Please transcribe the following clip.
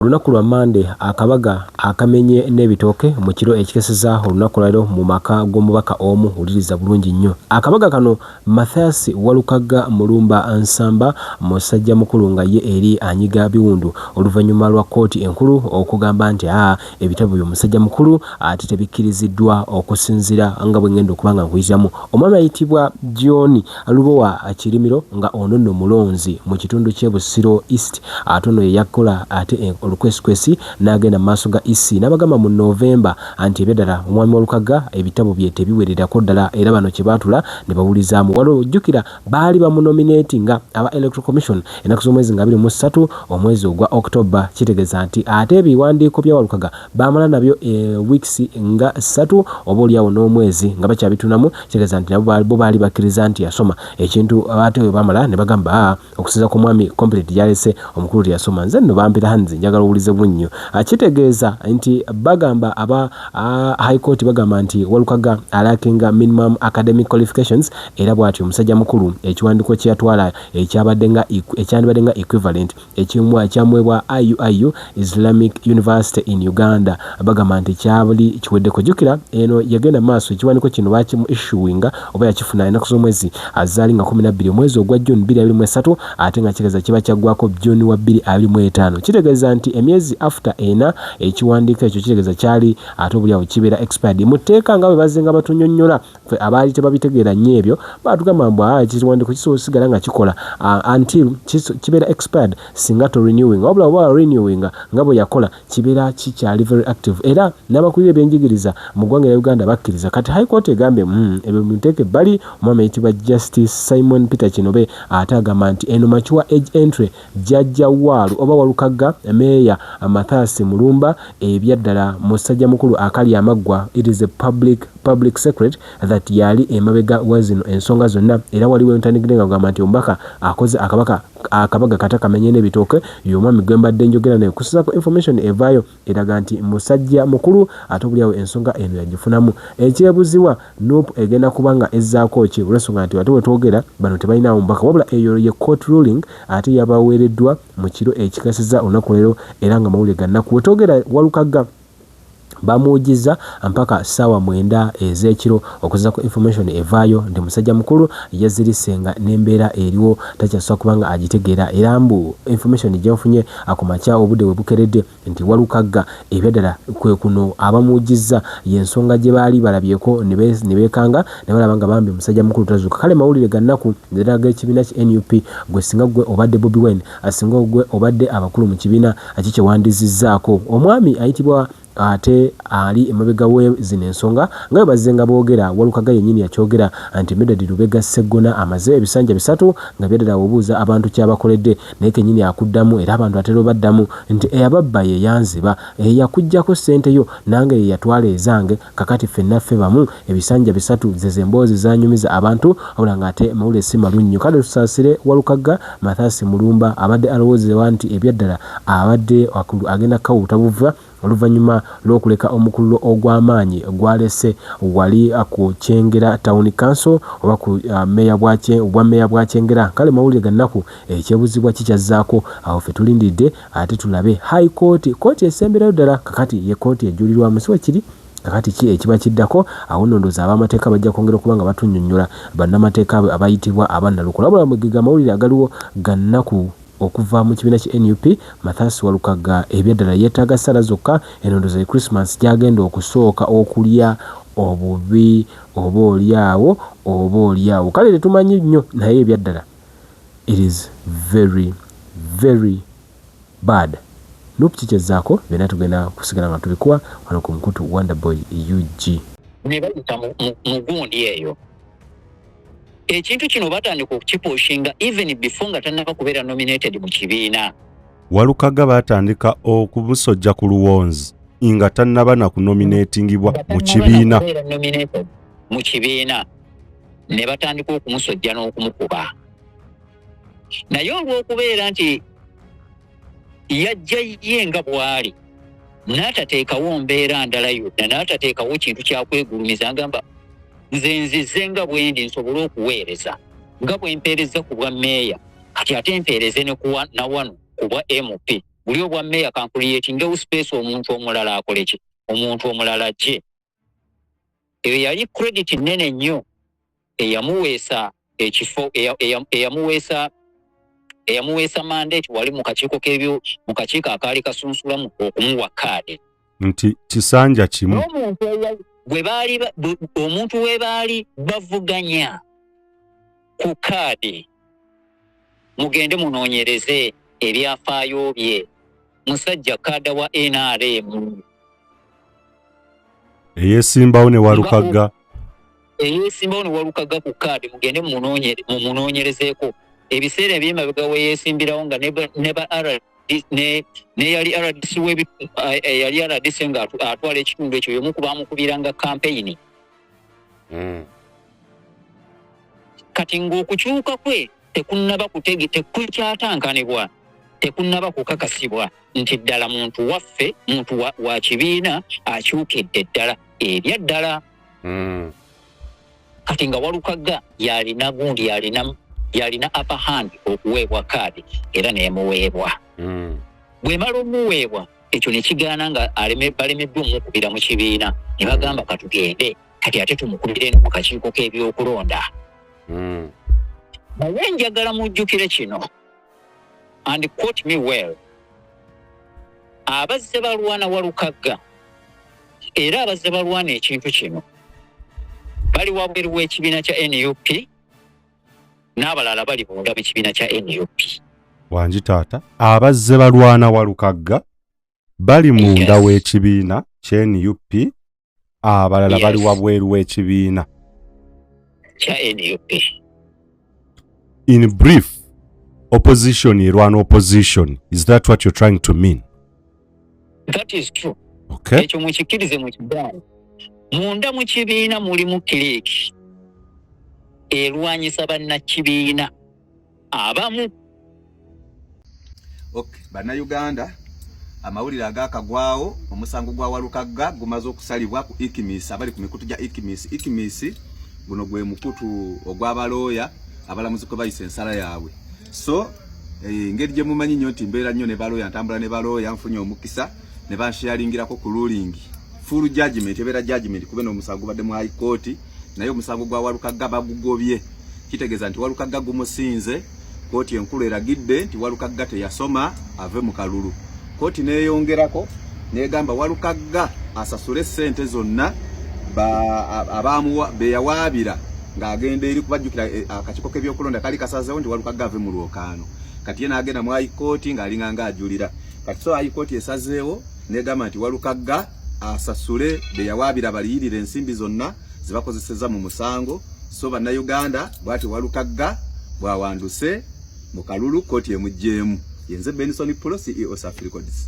Olunaku lwa Monday akabaga akamenye n'ebitooke mu kiro ekikeseza olunaku lwaleero mu maka g'omubaka omu wuliriza bulungi nnyo. Akabaga kano Mathias Walukaga Mulumba Nsamba musajja mukulu nga ye eri anyiga biwundu oluvannyuma lwa kkooti enkulu okugamba nti ebitabo by'omusajja mukulu ate tebikkiriziddwa okusinziira nga bwe ngenda okuba nga nkuyitamu. Omwami ayitibwa John Lubowa Kirimiro nga ono nno mulonzi mu kitundu ky'e Busiro East ate ono ye yakola ate olukwesikwesi n'agenda mu maaso ga EC n'abagamba mu November anti ebyadala omwami Walukaga ebitabo bye tebiwererako ddala era bano kye baatula ne bawulizaamu. Waliwo ojjukira baali bamunominatinga aba Electoral Commission ennaku z'omwezi nga 23 omwezi ogwa October, kitegeeza nti ate ebiwandiiko bya Walukaga baamala nabyo weeks nga 3 oba oliawo n'omwezi nga bakyabitunamu, kitegeeza nti nabo bo baali bakkiriza nti yasoma ekintu ate we baamala ne bagamba okusinza ku mwami complete yalese omukulu yasoma. Nze nno bampira hanzi njagala uwulize bunnyo. Kitegeeza nti bagamba aba High Court bagamba nti Walukaga alakinga minimum academic qualifications era bw'atyo omusajja mukulu ekiwandiiko kye yatwala ekyandibadde nga equivalent ekyamwebwa IUIU Islamic University in Uganda bagamba nti kyabuli kiweddeko. Jjukira eno yagenda maaso ekiwandiiko kino bakimu issuinga oba yakifuna ennaku z'omwezi azaali nga 12 omwezi ogwa June 2023 ate nga kitegeeza kiba kyaggwako June wa 2025. Kitegeeza nti emyezi after ena ekiwandiiko ekyo kitegeeza kyali ate obulyawo kibeera expired. Muteeka nga bwe bazenga batunyonnyola ffe abaali tebabitegeera nnyo ebyo batugamba mbu ekiwandiiko kisobola osigala nga kikola until kibeera expired singa to renewing wabula oba renewing nga bwe yakola kibeera kikyali very active era n'abakulira ebyenjigiriza mu ggwanga lya Uganda bakkiriza. Kati High Court egambye ebyo muteeke bali. Omwami ayitibwa Justice Simon Peter Kinobe ate agamba nti eno mature age entry Jjajja Waalu oba Walukaga Meya Mathias Mulumba ebyaddala musajja mukulu akali amaggwa. It is a public secret that yali emabega wa zino ensonga zonna era waliwo entandikire nga gamba nti omubaka akoze akabaga katakamenye n'ebitooke y'omwami gwe mbadde njogera naye kusizaako information evaayo eraga nti musajja mukulu ate obulyawo ensonga eno yagifunamu. Ekyebuzibwa NUP egenda kubanga ezzaako ki olw'ensonga nti ate wetwogera bano tebalinawo mubaka wabula eyo ye court ruling ate yabaweereddwa mu kiro ekikasiza olunaku leero era nga mawulire ga nnaku. Wetwogera Walukaga bamuujiza mpaka ssaawa 9 ez'ekiro okuzaako information evaayo ndi musajja mukulu yazirisenga n'embeera eriwo takyasobola kubanga agitegeera era mbu information gyenfunye akumakya obudde bwe bukeredde nti Walukaga ebyaddala kwe kuno abamuujiza y'ensonga gye baali balabyeko ne beekanga ne balaba nga bambi musajja mukulu tazuuka. Kale mawulire ga nnaku nzira g'ekibiina ki NUP gwe singa gwe obadde Bobi Wine asinga gwe obadde abakulu mu kibiina kikyewandizizzaako omwami ayitibwa ate ali emabega we zino ensonga nga bazenga boogera. Walukaga yennyini yakyogera anti Medadi Lubega Ssegona amaze ebisanja 3 nga byaddala obuuza abantu kyabakoledde naye kennyini akuddamu era abantu atera baddamu nti eyababba ye yanziba yakuggyako ssente yo nange ye yatwala ezange kakati ffennaffe bamu ebisanja 3 zeze emboozi zanyumiza abantu wabula ng'ate mawulire si malunnyo. Kale tusaasire Walukaga Mathias Mulumba abadde alowoozebwa nti ebyaddala abadde agenda kawuta buva oluvannyuma lw'okuleka omukululo ogw'amaanyi gwalese wali ku Kyengera Town Council oba ku meya bwa Kyengera. Kale mawulire ga nnaku ekyebuzibwa kikyazzaako awo ffe tulindidde ate tulabe High Court kooti esemberayo ddala kakati ye kooti ejulirwamu siwe kiri kakati ki ekiba kiddako awo nondooza ab'amateeka bajja kwongera okuba nga batunnyonnyola bannamateeka abayitibwa abannalukola wabula mugega mawulire agaliwo ga nnaku okuva mu kibiina ki NUP. Mathias Walukaga ebyaddala yeetaaga ssala zokka enondooza ya Christmas gyagenda okusooka okulya obubi oba olyawo. Kale tetumanyi nnyo naye ebyaddala it is very very bad. NUP kikyezzaako byonna tugenda kusigala nga tubikuwa wano ku Mukutu Wonderboy UG. Ne bayita mu gundi eyo ekintu kino batandika okukipuushinga even before nga tannaba kubeera nominated mu kibiina. Walukaga batandika okumusojja ku luwonzi nga tannaba na kunominatingibwa mu kibiina ne batandika okumusojja n'okumukuba. Naye olw'okubeera nti yajja ye nga bw'ali n'atateekawo mbeera ndala yonna n'atateekawo kintu kyakwegulumiza ngamba nze nzize nga bwendi nsobole okuweereza nga bwe mpeereza ku bwa meeya kati ate mpeereze ne na wano ku bwa MP buli obwa meya kan creating space omuntu omulala akoleki omuntu omulala je eyo yali credit nene nnyo eyamuweesa ekifo eyamuweesa mandate wali mu kakiiko k'ebyo mu kakiiko akaali kasunsulamu okumuwa kaadi nti kisanja kimu omuntu we baali bavuganya ku kaadi mugende munoonyereze ebyafaayo bye musajja kaada wa NRM eyeesimbawo ne Walukaga ku kaadi mugende mumunoonyerezeeko ebiseera eby'emabega we yeesimbirawo nga ne yali RDC nga atwala ekitundu ekyo y'omu ku baamukubiranga kampeyini kati ng'okukyuka kwe tekunnaba tekukyatankanibwa tekunnaba kukakasibwa nti ddala muntu waffe muntu wa kibiina akyukidde ddala ebyaddala kati nga Walukaga yalina gundi yalina upper hand okuweebwa kaadi era neemuweebwa bw'emala omuweebwa ekyo ne kigaana nga balemeddwa omukubira mu kibiina ne bagamba katugende kati ate tumukubire eno mu kakiiko k'ebyokulonda naye njagala mujjukire kino and quote me well abazze balwana Walukaga era abazze balwana ekintu kino bali wabweru w'ekibiina kya NUP n'abalala bali munda b'ekibiina kya NUP wangi taata abazze balwana Walukaga bali munda w'ekibiina kya NUP abalala bali wabweru w'ekibiina kya NUP. In brief, opposition irwana opposition. Is that what you're trying to mean? That is true. Okay. Ekyo mukikirize mu kibaana. Munda mu kibiina mulimu kiriki erwanyisa bannakibiina abamu. Okay, bannayuganda amawulire agakagwawo omusango gwa Walukaga gumaze okusalibwa ku ikimisi abali ku mikutu gya ikimisi guno gwe mukutu ogw'abalooya abalamuzi ko bayise ensala yaabwe. So engeri gye mumanyi nnyo nti mbeera nnyo ne balooya ntambula ne balooya nfunye omukisa ne banshyalingirako ku ruling full judgment ebeera judgment kube n'omusango badde mu high court naye omusango gwa Walukaga bagugobye kitegeeza nti Walukaga gumusinze kooti enkulu eragidde nti Walukaga teyasoma ave mu kalulu. Kooti neeyongerako negamba Walukaga asasule ssente zonna beyawaabira ng'agenda eri kubajjukira akakiiko k'ebyokulonda kali kasazeewo nti Walukaga ave mu lwokaano. Kati ye n'agenda mu high court ng'alinga ng'ajulira. Kati so high court esazeewo negamba nti Walukaga asasule beyawaabira baliyirira ensimbi zonna ze bakozeseza mu musango. So bannayuganda bw'ati Walukaga bw'awanduse mu kalulu kooti emugjeemu. Yenze Benson Polo, CEO Safi Records.